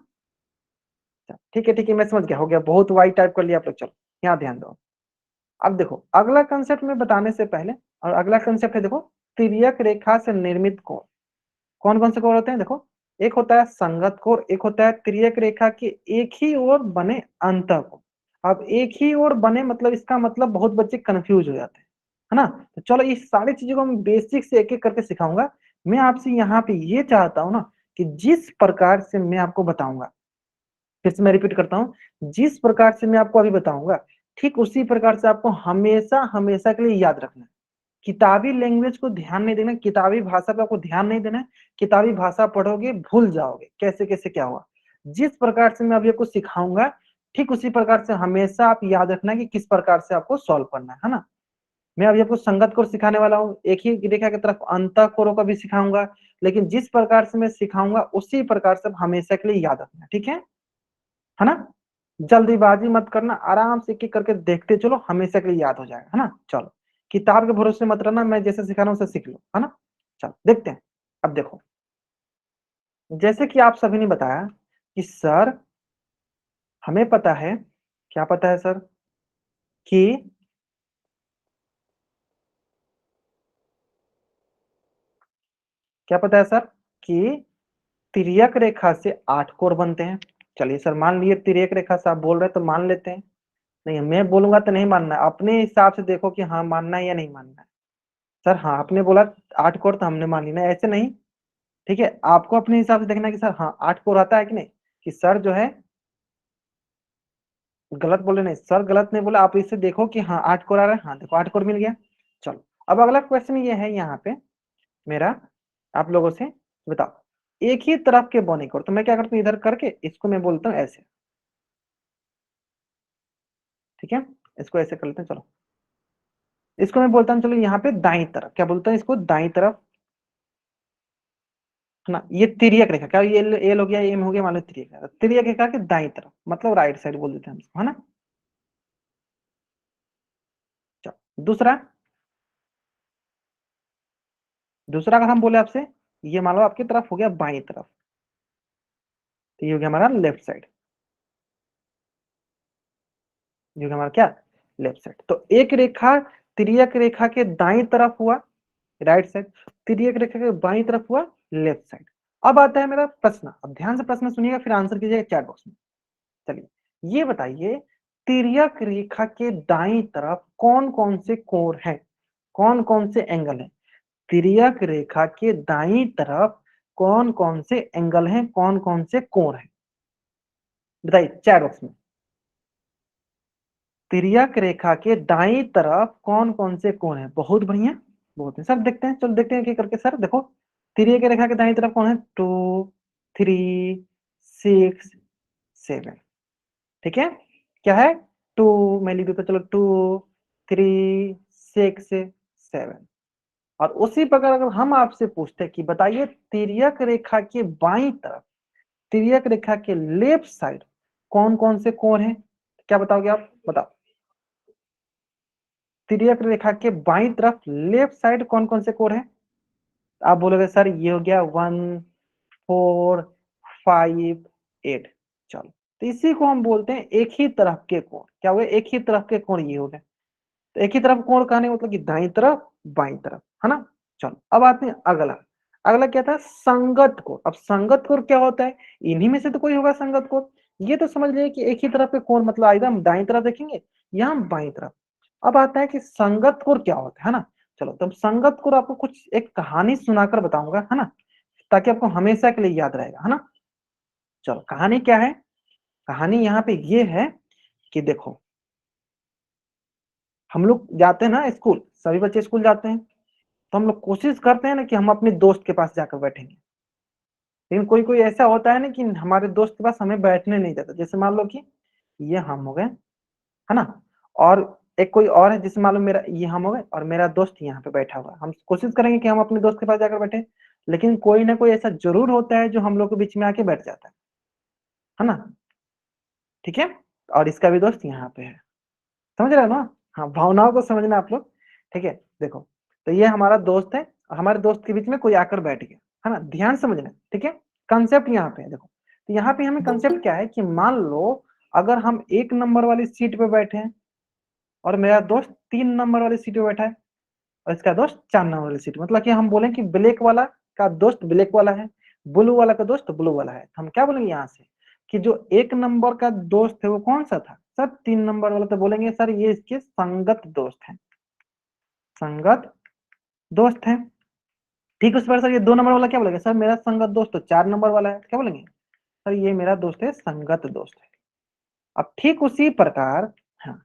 ठीक है, मैं समझ गया, हो गया, बहुत वाइड टाइप कर लिया आप लोग। चलो यहाँ ध्यान दो। अब देखो अगला कंसेप्ट में बताने से पहले, और अगला कंसेप्ट है देखो तिर्यक रेखा से निर्मित कोण। कौन कौन से कोण होते हैं देखो, एक होता है संगत कोण, एक होता है तिर्यक रेखा के एक ही ओर बने अंतःकोण। अब एक ही ओर बने मतलब इसका मतलब बहुत बच्चे कंफ्यूज हो जाते हैं, है ना। तो चलो इस सारी चीजों को मैं बेसिक से एक एक करके सिखाऊंगा। मैं आपसे यहाँ पे ये चाहता हूँ ना कि जिस प्रकार से मैं आपको बताऊंगा, फिर से मैं रिपीट करता हूँ, जिस प्रकार से मैं आपको अभी बताऊंगा ठीक उसी प्रकार से आपको हमेशा हमेशा के लिए याद रखना है। किताबी लैंग्वेज को ध्यान नहीं देना, किताबी भाषा पे आपको ध्यान नहीं देना है। किताबी भाषा पढ़ोगे भूल जाओगे कैसे कैसे क्या हुआ। जिस प्रकार से मैं अभी आपको सिखाऊंगा ठीक उसी प्रकार से हमेशा आप याद रखना कि किस प्रकार से आपको सॉल्व करना है ना। मैं अभी आपको संगत कोण सिखाने वाला हूँ, एक ही रेखा की तरफ अंतः कोणों का भी सिखाऊंगा, लेकिन जिस प्रकार से मैं सिखाऊंगा उसी प्रकार से हमेशा के लिए याद रखना, ठीक है ना। जल्दीबाजी मत करना, आराम से एक एक करके देखते चलो, हमेशा के लिए याद हो जाएगा, है ना। चलो किताब के भरोसे मत रहना, मैं जैसे सिखा रहा हूँ उसे सीख लो, है ना। चलो देखते हैं। अब देखो जैसे कि आप सभी ने बताया कि सर हमें पता है, क्या पता है सर, कि क्या पता है सर, कि तिर्यक रेखा से 8 कोण बनते हैं। चलिए सर मान लिए तिर्यक रेखा से आप बोल रहे हैं तो मान लेते हैं। नहीं मैं बोलूंगा तो नहीं मानना है, अपने हिसाब से देखो कि हाँ मानना है या नहीं मानना है। सर हाँ आपने बोला 8 कोण तो हमने मान ली ना, ऐसे नहीं। ठीक है, आपको अपने हिसाब से देखना है कि सर हाँ 8 कोण आता है कि नहीं, कि सर जो है गलत बोले नहीं, सर गलत नहीं बोला, आप इससे देखो कि हाँ 8 कोण आ रहा है, हाँ देखो 8 कोण मिल गया। चलो अब अगला क्वेश्चन ये है यहाँ पे मेरा आप लोगों से, बताओ एक ही तरफ के बने कोण, तो मैं क्या करता हूँ इधर करके इसको मैं बोलता हूँ ऐसे, ठीक है, इसको ऐसे कर लेते हैं। चलो इसको मैं बोलता हूँ, चलो यहाँ पे दाई तरफ, क्या बोलता हूँ इसको, दाई तरफ, है ना। ये तिर्यक रेखा, क्या ये एल हो गया, एम हो गया, मान लो तिर्यक रेखा, तिर्यक रेखा के दाई तरफ मतलब राइट साइड बोल देते हैं हम इसको, है ना। चलो दूसरा, दूसरा अगर हम बोले आपसे, ये मान लो आपकी तरफ हो गया बाई तरफ, तो ये हो गया हमारा लेफ्ट साइड, ये हो गया हमारा क्या, लेफ्ट साइड। तो एक रेखा तिर्यक रेखा के दाई तरफ हुआ राइट साइड, तिर्यक रेखा के बाई तरफ हुआ लेफ्ट साइड। अब आता है मेरा प्रश्न, अब ध्यान से प्रश्न सुनिएगा फिर आंसर कीजिएगा चैट बॉक्स में। चलिए ये बताइए तिर्यक रेखा के दाई तरफ कौन कौन से कोण हैं, कौन कौन से एंगल हैं। तिर्यक रेखा के दाई तरफ कौन कौन से एंगल हैं, कौन कौन से कोण हैं, बताइए चैट बॉक्स में। तिर्यक रेखा के दाई तरफ कौन कौन से कोण हैं, बहुत बढ़िया, बहुत है। सब देखते हैं, चलो देखते हैं क्या करके। सर देखो तिर्यक रेखा के दाई तरफ कौन है, 2 3 6 7, ठीक है, क्या है 2, मैं लिख देता, चलो 2 3 6 7। और उसी प्रकार अगर हम आपसे पूछते हैं कि बताइए तिर्यक रेखा के बाईं तरफ, तिर्यक रेखा के लेफ्ट साइड कौन कौन से कोण हैं, क्या बताओगे आप, बताओ। तिर्यक रेखा के बाईं तरफ लेफ्ट साइड कौन कौन से कोण हैं, आप बोलोगे सर ये हो गया 1 4 5 8। चलो तो इसी को हम बोलते हैं एक ही तरफ के कोण, क्या हुए एक ही तरफ के कोण ये हो गए। तो एक ही तरफ कोण कहने मतलब कि दाईं तरफ बाईं तरफ, है ना। चलो अब आते हैं अगला, अगला क्या था, संगत कोण। अब संगत कोण क्या होता है, इन्हीं में से तो कोई होगा संगत कोण। ये तो समझ लिए कि एक ही तरफ के कोण मतलब एकदम दाईं तरफ देखेंगे या हम बाईं तरफ। अब आता है कि संगत कोण क्या होता है ना। चलो तब संगत कोण आपको कुछ एक कहानी सुनाकर बताऊंगा, है ना, ताकि आपको हमेशा के लिए याद रहेगा, है ना। चलो कहानी क्या है, कहानी यहाँ पे ये है कि देखो हम लोग जाते हैं ना स्कूल, सभी बच्चे स्कूल जाते हैं, तो हम लोग कोशिश करते हैं ना कि हम अपने दोस्त के पास जाकर बैठेंगे। लेकिन कोई कोई ऐसा होता है ना कि हमारे दोस्त के पास हमें बैठने नहीं देता, जैसे मान लो कि ये हम हो गए, है ना, और एक कोई और है, जैसे मान लो मेरा ये हम हो गए और मेरा दोस्त यहाँ पे बैठा हुआ है, हम कोशिश करेंगे कि हम अपने दोस्त के पास जाकर बैठे, लेकिन कोई ना कोई ऐसा जरूर होता है जो हम लोग के बीच में आके बैठ जाता है ना, ठीक है। और इसका भी दोस्त यहाँ पे है, समझ रहे हो ना। हाँ भावनाओं को समझना आप लोग, ठीक है। देखो तो ये हमारा दोस्त है, हमारे दोस्त के बीच में कोई आकर बैठ गया, है ना, ध्यान समझना, ठीक है। कंसेप्ट यहाँ पे है देखो, तो यहाँ पे हमें कंसेप्ट क्या है कि मान लो अगर हम 1 नंबर वाली सीट पे बैठे हैं और मेरा दोस्त 3 नंबर वाली सीट पे बैठा है और इसका दोस्त 4 नंबर वाली सीट, मतलब कि हम बोले कि ब्लैक वाला का दोस्त ब्लैक वाला है, ब्लू वाला का दोस्त ब्लू वाला है। हम क्या बोलेंगे यहाँ से कि जो 1 नंबर का दोस्त है वो कौन सा था सर, 3 नंबर वाला। तो बोलेंगे सर ये इसके संगत दोस्त है, संगत दोस्त है। ठीक, उस पर सर ये 2 नंबर वाला क्या बोलेंगे, सर मेरा संगत दोस्त तो 4 नंबर वाला है, क्या बोलेंगे सर ये मेरा दोस्त है, संगत दोस्त है। अब ठीक उसी प्रकार, हाँ,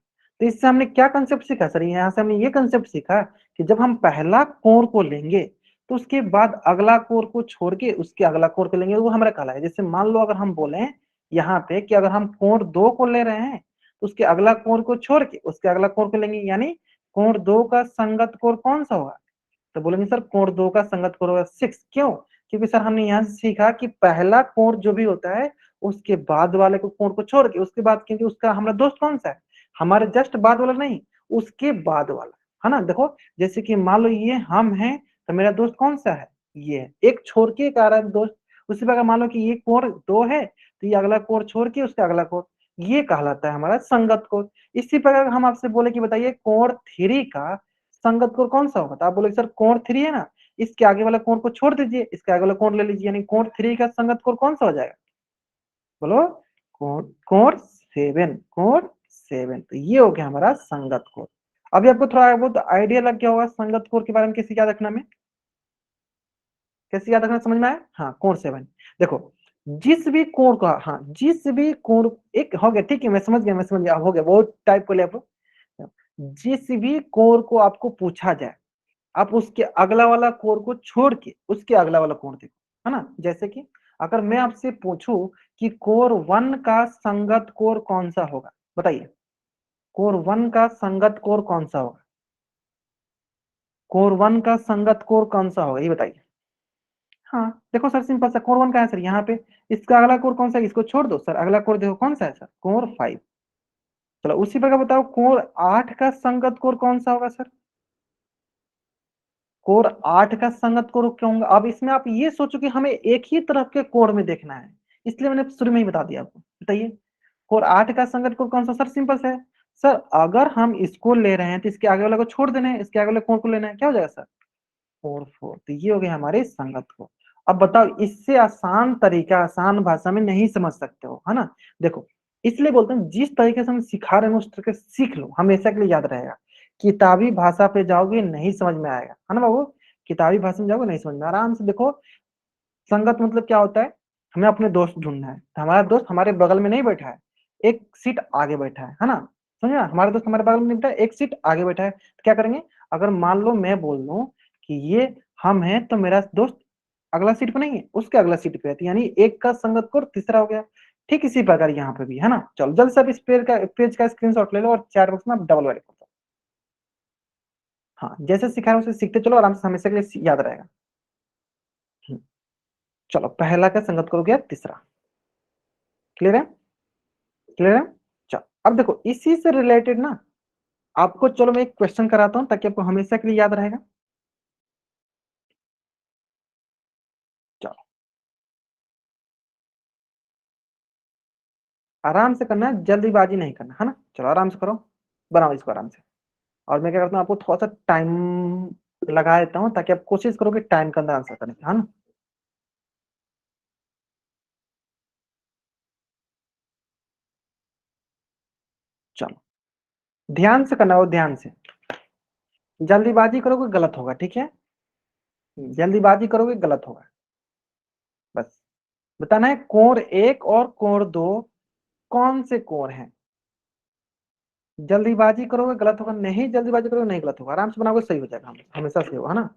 तो इससे हमने क्या कंसेप्ट सीखा सर, यहाँ से हमने ये कंसेप्ट सीखा कि जब हम पहला कोण को लेंगे तो उसके बाद अगला कोण को छोड़ के उसके अगला कोण को लेंगे, वो हमारा कहला है। जैसे मान लो अगर हम बोले यहाँ पे कि अगर हम कोण 2 को ले रहे हैं तो उसके अगला कोण को छोड़ के उसके अगला कोण को लेंगे, यानी कोण 2 का संगत कोण कौन सा होगा, तो बोलेंगे सर कोण 2 का संगत कोण होगा 6। क्यों, क्योंकि सर हमने यहाँ से सीखा कि पहला कोण जो भी होता है उसके बाद वाले को कोण को छोड़ के उसके बाद, क्योंकि उसका हमारा दोस्त कौन सा है, हमारे जस्ट बाद वाला नहीं, उसके बाद वाला है ना। देखो जैसे कि मान लो ये हम हैं तो मेरा दोस्त कौन सा है, ये है, एक छोड़ के एक आ रहा है दोस्त। उसी प्रकार मान लो कि ये कोण 2 है तो ये अगला कोण छोड़ के उसका अगला कोण, ये कहलाता है हमारा संगत कोण। इसी प्रकार हम आपसे बोले कि बताइए कोण 3 का संगत कोण कौन सा होगा, तो आप बोले सर कोण 3 है ना, इसके आगे वाला कोण को छोड़ दीजिए, इसके आगे वाला कोण ले लीजिए, यानी कोण 3 का संगत कोण कौन सा हो जाएगा, बोलो कोण कोण 7, कोण 7। तो ये हो गया हमारा संगत कोण। अभी आपको थोड़ा बहुत आइडिया लग गया होगा संगत कोण के बारे में, कैसे याद रखना में, कैसे याद रखना समझ में आया, हाँ कोण 7। देखो जिस भी कोण का, हाँ जिस भी कोण, एक हो गया, ठीक है मैं समझ गया, मैं समझ गया, हो गया बहुत टाइप को ले आप। जिस भी कोण को आपको पूछा जाए आप उसके अगला वाला कोण को छोड़ के उसके अगला वाला कोण देखो, है ना। जैसे कि अगर मैं आपसे पूछूं कि कोण 1 का संगत कोण कौन सा होगा, बताइए कोण 1 का संगत कोण कौन सा होगा, कोण 1 का संगत कोण कौन सा होगा ये बताइए। हाँ देखो सर सिंपल सा, कोण 1 का है सर यहाँ पे, इसका अगला कोण कौन सा है, इसको छोड़ दो सर, अगला कोण देखो कौन सा है सर, कोण 5। चलो उसी प्रकार बताओ कोण 8 का संगत कोण कौन सा होगा सर, कोण 8 का संगत कोण क्या होगा। अब इसमें आप ये सोचो कि हमें एक ही तरफ के कोण में देखना है, इसलिए मैंने शुरू में ही बता दिया आपको। बताइए कोण 8 का संगत कोण कौन सा, सर सिंपल से है सर, अगर हम इसको ले रहे हैं तो इसके आगे वाले को छोड़ देना है, इसके आगे वाले कोण को लेना है, क्या हो जाएगा सर 4 4। तो ये हो गया हमारे संगत कोण। अब बताओ इससे आसान तरीका आसान भाषा में नहीं समझ सकते हो, है ना। देखो इसलिए बोलते हैं जिस तरीके से हम सिखा रहे हैं उस तरीके से सीख लो, हमेशा के लिए याद रहेगा। किताबी भाषा पे जाओगे नहीं समझ में आएगा, है ना बाबू, किताबी भाषा में जाओगे नहीं समझ में, आराम से देखो। संगत मतलब क्या होता है, हमें अपने दोस्त ढूंढना है, तो हमारा दोस्त हमारे बगल में नहीं बैठा है, एक सीट आगे बैठा है ना, समझे, हमारा दोस्त हमारे बगल में नहीं बैठा है, एक सीट आगे बैठा है। तो क्या करेंगे, अगर मान लो मैं बोल दूं कि ये हम हैं तो मेरा दोस्त अगला सीट पे नहीं है, उसके अगला सीट पे है, तो यानी एक का संगत कोण तीसरा हो गया। ठीक इसी प्रकार यहाँ पे भी है ना। चलो जल्द से आप इस पेज का स्क्रीनशॉट ले लो और चैट बॉक्स में आप डबल वेरीफाई कर दो। हाँ जैसे सिखाया उसे सीखते चलो, आराम से हमेशा के लिए याद रहेगा। चलो पहला का संगत कोण हो गया तीसरा, क्लियर है, क्लियर है। चलो अब देखो इसी से रिलेटेड ना आपको, चलो मैं एक क्वेश्चन कराता हूं ताकि आपको हमेशा के लिए याद रहेगा। चलो आराम से करना है, जल्दीबाजी नहीं करना, है ना। चलो आराम से करो, बनाओ इसको आराम से। और मैं क्या करता हूँ आपको थोड़ा सा टाइम लगा देता हूँ ताकि आप कोशिश करो कि टाइम के अंदर आंसर करने की, है ना। चलो ध्यान से करना हो, ध्यान से, जल्दीबाजी करोगे गलत होगा, ठीक है, जल्दीबाजी करोगे गलत होगा। बस बताना है कोण 1 और कोण 2 कौन से कोण है। जल्दीबाजी करोगे गलत होगा, नहीं जल्दीबाजी करोगे नहीं गलत होगा, आराम से बनाओगे सही हो जाएगा, हमेशा सही होगा, है ना।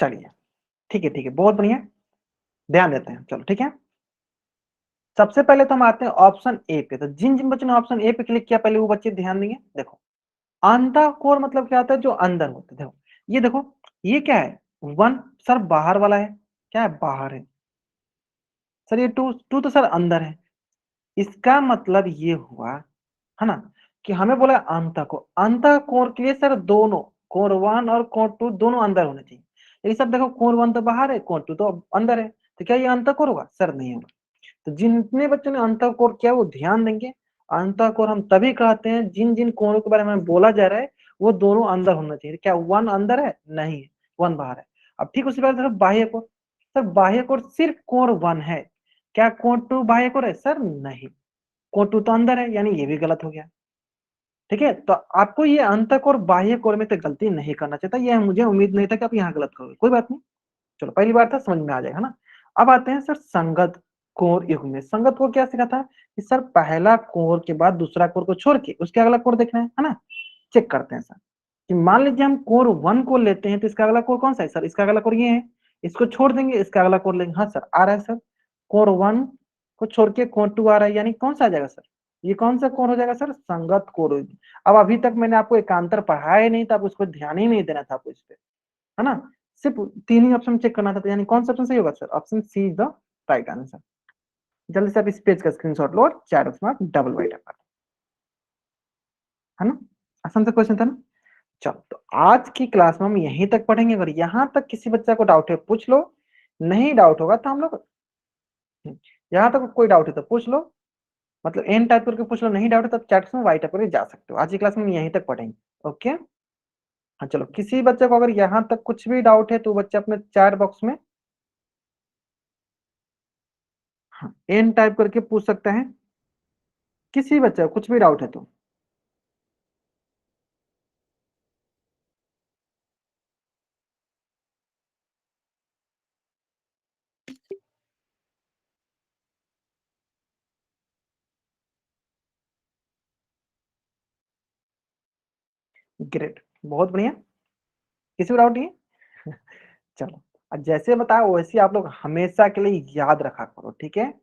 चलिए ठीक है, बहुत बढ़िया, ध्यान देते हैं। चलो ठीक है, सबसे पहले तो हम आते हैं ऑप्शन ए पे। तो जिन जिन बच्चों ने ऑप्शन ए पे क्लिक किया पहले वो बच्चे ध्यान देंगे। देखो अंतःकोर मतलब क्या होता है, जो अंदर होते हैं। देखो ये क्या है, वन सर बाहर वाला है, क्या है बाहर है सर, ये टू टू तो सर अंदर है। इसका मतलब ये हुआ है ना कि हमें बोला अंतःकोर के लिए सर दोनों कोर वन और कोर टू दोनों अंदर होने चाहिए। लेकिन सर देखो कोर वन तो बाहर है, कोर टू तो अंदर है, तो क्या ये अंतःकोर होगा? सर नहीं होगा। तो जितने बच्चों ने अंतःकोर किया वो ध्यान देंगे, अंतःकोर हम तभी कहते हैं जिन जिन कोरों के बारे में बोला जा रहा है वो दोनों अंदर होना चाहिए। क्या वन अंदर है? नहीं है, वन बाहर है। अब ठीक उसी बात बाह्य कोर, सर बाह्य कोर सिर्फ कोर वन है, क्या कोर टू बाह्य कोर है? सर नहीं, कोर टू तो अंदर है, यानी ये भी गलत हो गया। ठीक है, तो आपको ये अंतक और बाह्य कोर में तो गलती नहीं करना चाहिए था, ये मुझे उम्मीद नहीं था कि आप यहाँ गलत करोगे, कोई बात नहीं। चलो पहली बार था, समझ में आ जाएगा ना। अब आते हैं सर संगत कोर युग में। संगत कोर क्या सिखा था कि सर पहला कोर के बाद दूसरा कोर को छोड़ के उसके अगला कोर देखना है ना। चेक करते हैं सर कि मान लीजिए हम कोर वन को लेते हैं तो इसका अगला कोर कौन सा है? सर इसका अगला कोर ये है, इसको छोड़ देंगे इसका अगला कोर लेंगे। हाँ सर आ रहा है सर, कोर वन को छोड़ के कोर टू आ रहा है, यानी कौन सा आ जाएगा सर? ये कौन सा कोर हो जाएगा सर? संगत कोर होगी। अब अभी तक मैंने आपको एकांतर पढ़ाया नहीं था, आप उसको ध्यान ही नहीं देना था आपको इस पे, है ना। सिर्फ तीन ही ऑप्शन चेक करना था, यानी कौन सा ऑप्शन सही होगा sir? Option C is the right answer. जल्दी से आप इस पेज का स्क्रीनशॉट लो और चैट बॉक्स में डबल वाइट है ना। आसान सा क्वेश्चन था ना। चलो तो आज की क्लास में हम यहीं तक पढ़ेंगे। अगर यहाँ तक किसी बच्चा को डाउट है पूछ लो, नहीं डाउट होगा तो हम लोग, यहाँ तक कोई डाउट है तो पूछ लो, मतलब एन टाइप करके पूछ लो, नहीं डाउट है तो चैट में वाइट टाइप करके जा सकते हो। आज की क्लास में हम यहीं तक पढ़ेंगे, ओके। हाँ चलो, किसी बच्चे को अगर यहाँ तक कुछ भी डाउट है तो बच्चे अपने चैट बॉक्स में हाँ एन टाइप करके पूछ सकते हैं, किसी बच्चे को कुछ भी डाउट है तो। ग्रेट, बहुत बढ़िया, किसी को डाउट नहीं है? चलो, अब जैसे बताया वैसे आप लोग हमेशा के लिए याद रखा करो, ठीक है।